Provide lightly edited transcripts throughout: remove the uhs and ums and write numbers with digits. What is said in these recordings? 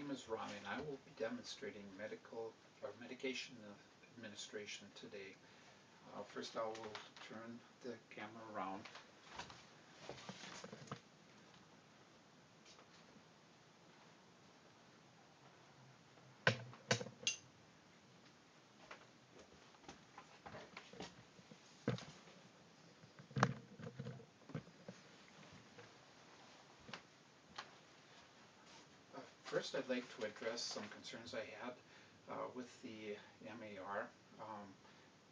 name is Ron, and I will be demonstrating medication administration today. First, I will turn the camera around. First, I'd like to address some concerns I had with the MAR.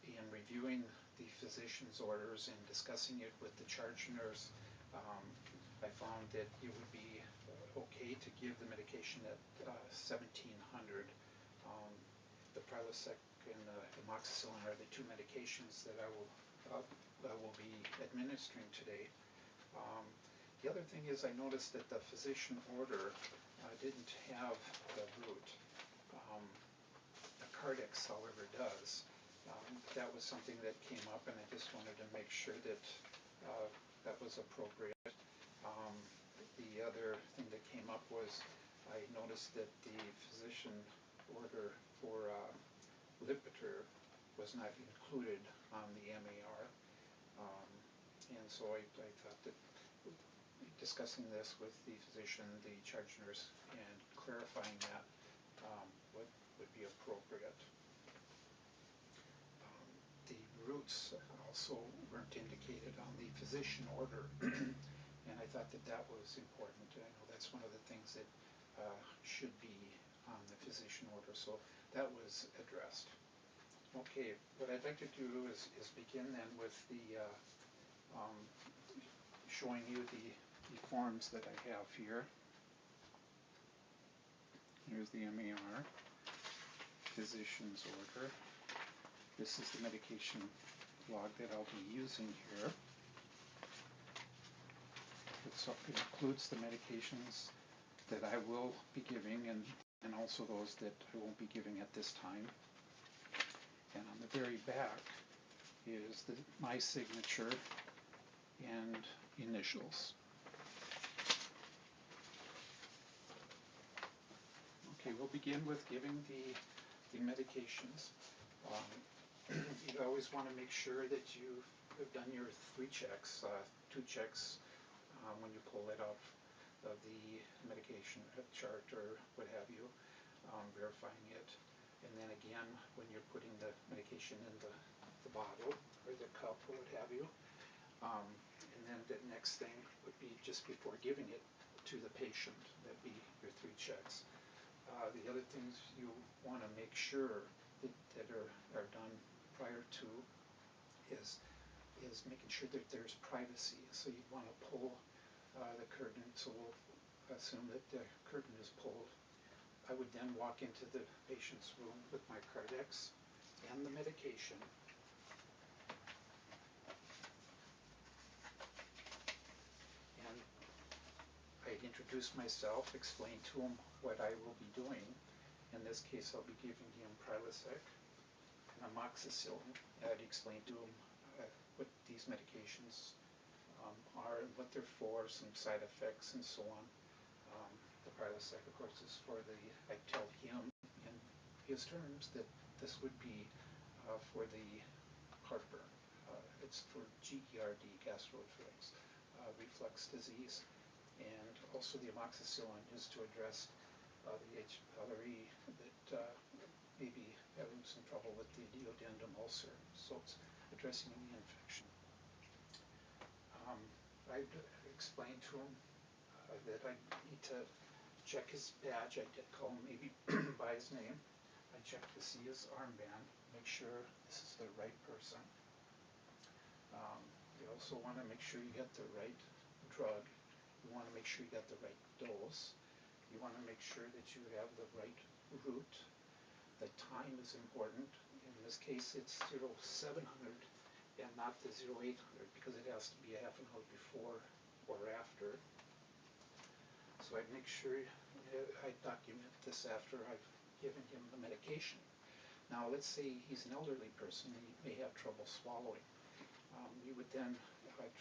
In reviewing the physician's orders and discussing it with the charge nurse, I found that it would be okay to give the medication at 1700. The Prilosec and the amoxicillin are the two medications that I will be administering today. The other thing is I noticed that the physician order didn't have the root. The Cardex, however, does. That was something that came up, and I just wanted to make sure that that was appropriate. The other thing that came up was I noticed that the physician order for Lipitor was not included on the MAR, and so I thought that discussing this with the physician, the charge nurse, and clarifying that would be appropriate. The roots also weren't indicated on the physician order, and I thought that that was important. I know that's one of the things that should be on the physician order, so that was addressed. Okay, what I'd like to do is begin then with the showing you the forms that I have here. Here's the MAR, physician's order. This is the medication log that I'll be using here. It includes the medications that I will be giving and also those that I won't be giving at this time. And on the very back is my signature and initials. Okay, we'll begin with giving the medications. You always want to make sure that you have done your 3 checks, 2 checks when you pull it off of the medication chart or what have you, verifying it. And then again, when you're putting the medication in the bottle or the cup or what have you. And then the next thing would be just before giving it to the patient. That'd be your 3 checks. The other things you want to make sure that are done prior to is making sure that there's privacy. So you want to pull the curtain. So we'll assume that the curtain is pulled. I would then walk into the patient's room with my Cardex and the medication. And I'd introduce myself, explain to him what I will be doing. In this case, I'll be giving him Prilosec and amoxicillin. I'd explain to him what these medications are and what they're for, some side effects and so on. The Prilosec, of course, is for I tell him in his terms that this would be for the heartburn. It's for GERD, reflux disease. And also the amoxicillin is to address the H. pylori that may be having some trouble with the duodenum ulcer. So it's addressing the infection. I explained to him that I need to check his badge. I did call him maybe by his name. I checked to see his armband, make sure this is the right person. You also want to make sure you get the right drug. You want to make sure you get the right dose. You want to make sure that you have the right route. The time is important. In this case, it's 0700 and not the 0800 because it has to be a half an hour before or after. So I make sure I document this after I've given him the medication. Now, let's say he's an elderly person and he may have trouble swallowing. You would then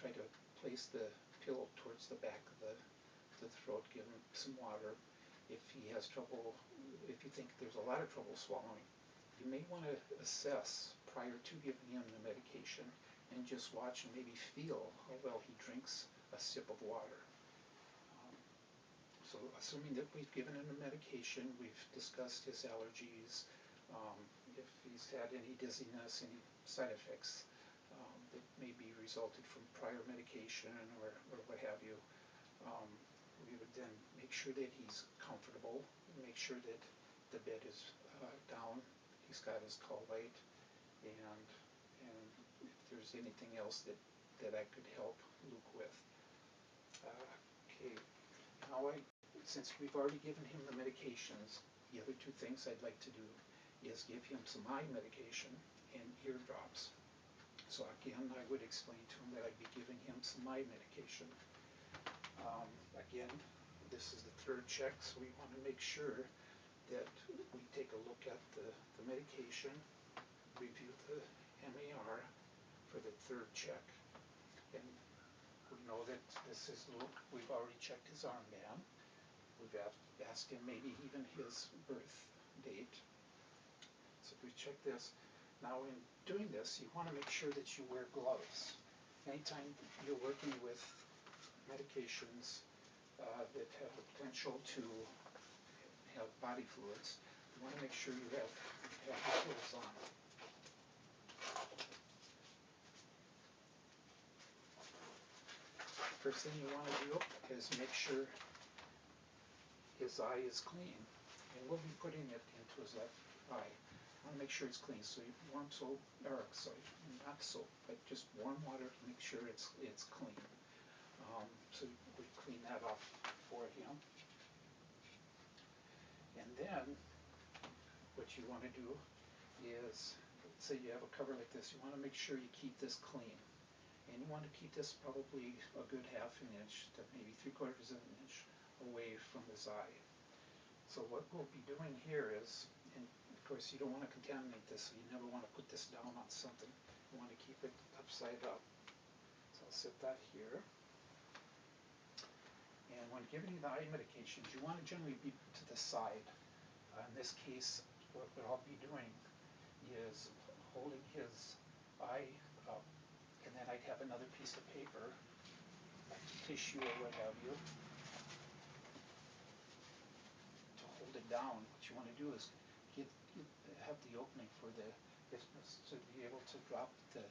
try to place the pill towards the back of the throat, give him some water, if he has trouble, if you think there's a lot of trouble swallowing, you may want to assess prior to giving him the medication and just watch and maybe feel how well he drinks a sip of water. Um, so assuming that we've given him the medication, we've discussed his allergies, if he's had any dizziness, any side effects that may be resulted from prior medication or what have you, um, we would then make sure that he's comfortable, make sure that the bed is down, he's got his call light, and if there's anything else that I could help Luke with. Okay, now since we've already given him the medications, the other two things I'd like to do is give him some eye medication and ear drops. So again, I would explain to him that I'd be giving him some eye medication. Again, this is the third check, so we want to make sure that we take a look at the medication, review the MAR for the third check. And we know that this is Luke. We've already checked his armband. We've asked him maybe even his birth date. So we check this. Now in doing this, you want to make sure that you wear gloves. Anytime you're working with medications that have the potential to have body fluids, you want to make sure you have the gloves on. First thing you want to do is make sure his eye is clean, and we'll be putting it into his left eye. I want to make sure it's clean, so you warm soap, or sorry, not soap, but just warm water to make sure it's clean. So we clean that off for him. And then what you want to do is, let's say you have a cover like this, you want to make sure you keep this clean. And you want to keep this probably a good half an inch to maybe 3/4 of an inch away from his eye. So what we'll be doing here is, and of course you don't want to contaminate this, so you never want to put this down on something. You want to keep it upside up. So I'll set that here. And when giving you the eye medications, you want to generally be to the side. In this case, what I'll be doing is holding his eye up, and then I'd have another piece of paper, like tissue or what have you, to hold it down. What you want to do is have the opening for the isthmus to be able to drop the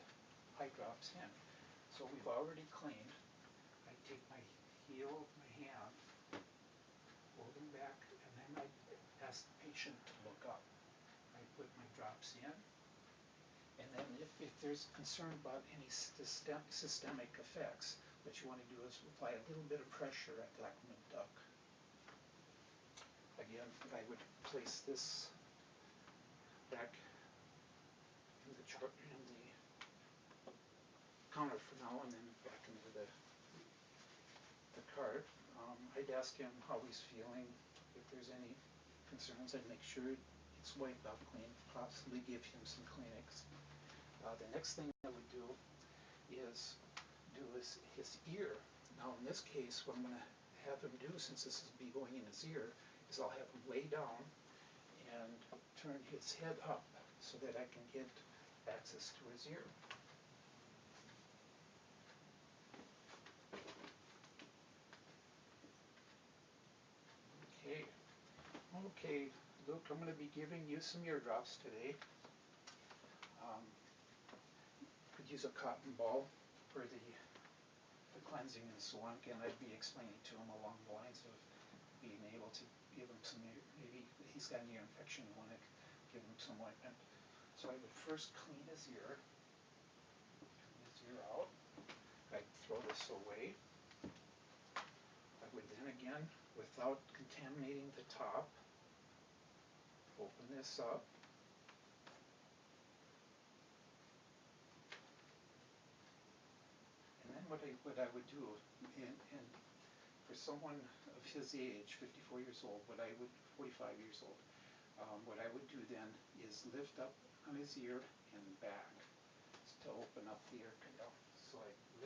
eye drops in. So we've already cleaned. I take my heel of my hand, hold them back, and then I ask the patient to look up. I put my drops in, and then if there's concern about any systemic effects, what you want to do is apply a little bit of pressure at Lachman duck. Again, I would place this back in the counter for now, and then back into the cart. I'd ask him how he's feeling. If there's any concerns, I'd make sure it's wiped out clean, possibly give him some Kleenex. The next thing I would do is his ear. Now in this case, what I'm going to have him do, since this is be going in his ear, is I'll have him lay down and turn his head up so that I can get access to his ear. Okay. Okay, Luke, I'm going to be giving you some ear drops today. Could use a cotton ball for the cleansing and so on. Again, I'd be explaining to him along the lines of being able to give him some, maybe he's got an ear infection, you want to give him some ointment. So I would first clean his ear out. I'd throw this away. I would then again, without contaminating the top, open this up. And then what I would do, and for someone of his age, 54 years old, 45 years old, what I would do then is lift up on his ear and back to open up the ear canal. So I lift